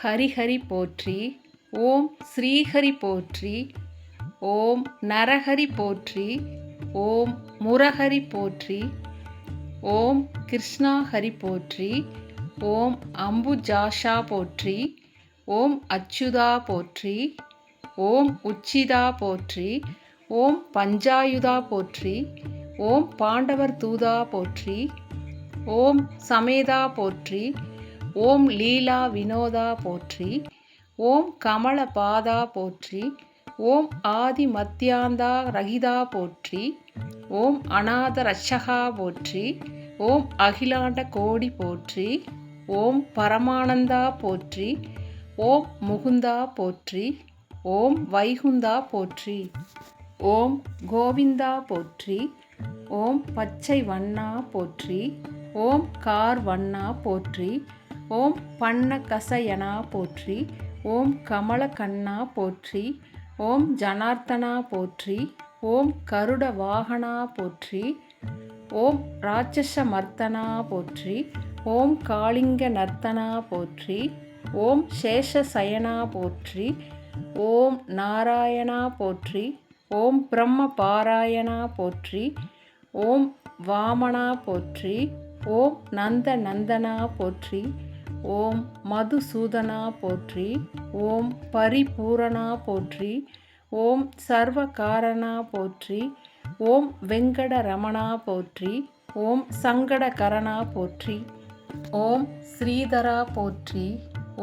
ஹரிஹரி போற்றி. ஓம் ஸ்ரீஹரி போற்றி. ஓம் நரஹரி போற்றி. ஓம் முரஹரி போற்றி. ஓம் கிருஷ்ணா ஹரி போற்றி. ஓம் அம்புஜாஷா போற்றி. ஓம் அச்சுதா போற்றி. ஓம் உச்சிதா போற்றி. ஓம் பஞ்சாயுதா போற்றி. ஓம் பாண்டவர் தூதா போற்றி. ஓம் சமேதா போற்றி. ஓம் லீலா வினோதா போற்றி. ஓம் கமல பாதா போற்றி. ஓம் ஆதி மத்தியாந்தா ரகிதா போற்றி. ஓம் அநாத ரட்சகா போற்றி. ஓம் அகிலாண்ட கோடி போற்றி. ஓம் பரமானந்தா போற்றி. ஓம் முகுந்தா போற்றி. ஓம் வைகுந்தா போற்றி. ஓம் கோவிந்தா போற்றி. ஓம் பச்சை வண்ணா போற்றி. ஓம் கார் வண்ணா போற்றி. ஓம் பன்ன கசயனா போற்றி. ஓம் கமல கண்ணா போற்றி. ஓம் ஜனார்த்தனா போற்றி. ஓம் கருட வாகனா போற்றி. ஓம் ராட்சச மர்த்தனா போற்றி. ஓம் காளிங்க நர்த்தனா போற்றி. ஓம் சேஷசயனா போற்றி. ஓம் நாராயணா போற்றி. ஓம் பிரம்ம பாராயணா போற்றி. ஓம் வாமனா போற்றி. ஓம் நந்த நந்தனா போற்றி. ஓம் மதுசூதனா போற்றி. ஓம் பரிபூரணா போற்றி. ஓம் சர்வகாரணா போற்றி. ஓம் வெங்கட ரமணா போற்றி. ஓம் சங்கடகரணா போற்றி. ஓம் ஸ்ரீதரா போற்றி.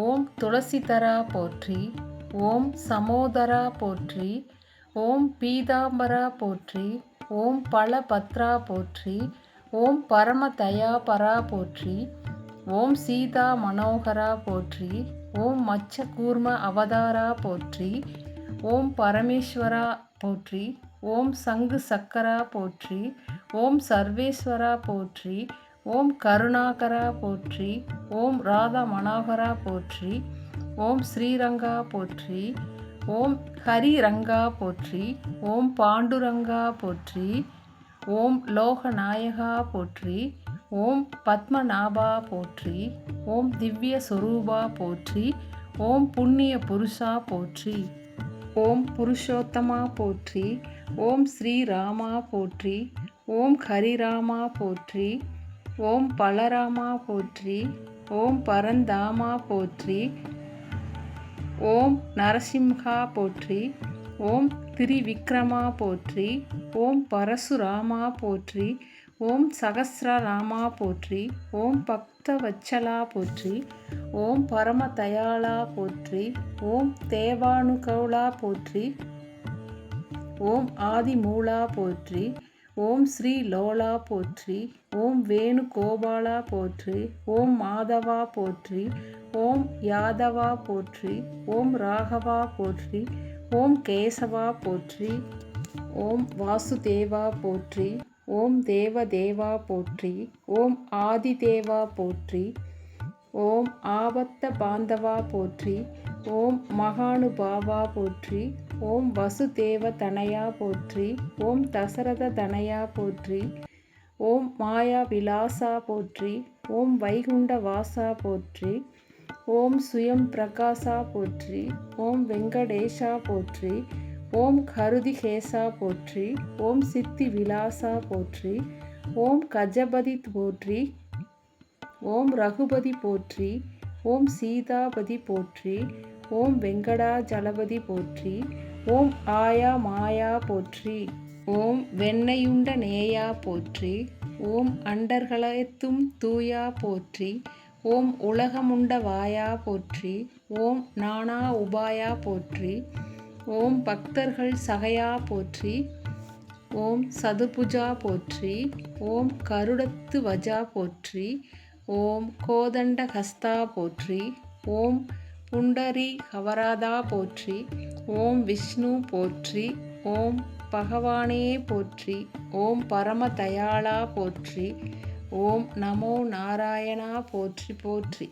ஓம் துளசிதரா போற்றி. ஓம் சமோதரா போற்றி. ஓம் பீதாம்பரா போற்றி. ஓம் பலபத்ரா போற்றி. ஓம் பரம தயாபரா போற்றி. ஓம் சீதா மனோகரா போற்றி. ஓம் மச்ச கூர்ம அவதாரா போற்றி. ஓம் பரமேஸ்வரா போற்றி. ஓம் சங்கு சக்கரா போற்றி. ஓம் சர்வேஸ்வரா போற்றி. ஓம் கருணாகரா போற்றி. ஓம் ராதா மனோகரா போற்றி. ஓம் ஸ்ரீரங்கா போற்றி. ஓம் ஹரிரங்கா போற்றி. ஓம் பாண்டுரங்கா போற்றி. ஓம் லோகநாயகா போற்றி. ஓம் பத்மநாபா போற்றி. ஓம் திவ்ய சொரூபா போற்றி. ஓம் புண்ணிய புருஷா போற்றி. ஓம் புருஷோத்தமா போற்றி. ஓம் ஸ்ரீராமா போற்றி. ஓம் ஹரிராமா போற்றி. ஓம் பலராமா போற்றி. ஓம் பரந்தாமா போற்றி. ஓம் நரசிம்ஹா போற்றி. ஓம் திரிவிக்ரமா போற்றி. ஓம் பரசுராமா போற்றி. ஓம் சகஸ்ரராமா போற்றி. ஓம் பக்தவத்சலா போற்றி. ஓம் பரமதயாளா போற்றி. ஓம் தேவானுகௌளா போற்றி. ஓம் ஆதிமூலா போற்றி. ஓம் ஸ்ரீ லோலா போற்றி. ஓம் வேணுகோபாலா போற்றி. ஓம் மாதவா போற்றி. ஓம் யாதவா போற்றி. ஓம் ராகவா போற்றி. ஓம் கேசவா போற்றி. ஓம் வாசுதேவா போற்றி. ஓம் தேவதேவா போற்றி. ஓம் ஆதிதேவா போற்றி. ஓம் ஆபத்த பாந்தவா போற்றி. ஓம் மகானுபாவா போற்றி. ஓம் வசுதேவ தனயா போற்றி. ஓம் தசரத தனயா போற்றி. ஓம் மாயா விலாசா போற்றி. ஓம் வைகுண்ட வாசா போற்றி. ஓம் சுயம் பிரகாசா போற்றி. ஓம் வெங்கடேஷா போற்றி. ஓம் கருதிகேசா போற்றி. ஓம் சித்தி விலாசா போற்றி. ஓம் கஜபதி போற்றி. ஓம் ரகுபதி போற்றி. ஓம் சீதாபதி போற்றி. ஓம் வெங்கடாஜலபதி போற்றி. ஓம் ஆயா மாயா போற்றி. ஓம் வெண்ணையுண்ட நேயா போற்றி. ஓம் அண்டர்களைத்தும் தூயா போற்றி. ஓம் உலகமுண்ட வாயா போற்றி. ஓம் நானா உபாயா போற்றி. ஓம் பக்தர்கள் சகையா போற்றி. ஓம் சதுர்புஜா போற்றி. ஓம் கருடத்து வஜா போற்றி. ஓம் கோதண்ட ஹஸ்தா போற்றி. ஓம் புண்டரி கவராதா போற்றி. ஓம் விஷ்ணு போற்றி. ஓம் பகவானே போற்றி. ஓம் பரம தயாளா போற்றி. ஓம் நமோ நாராயணா போற்றி போற்றி.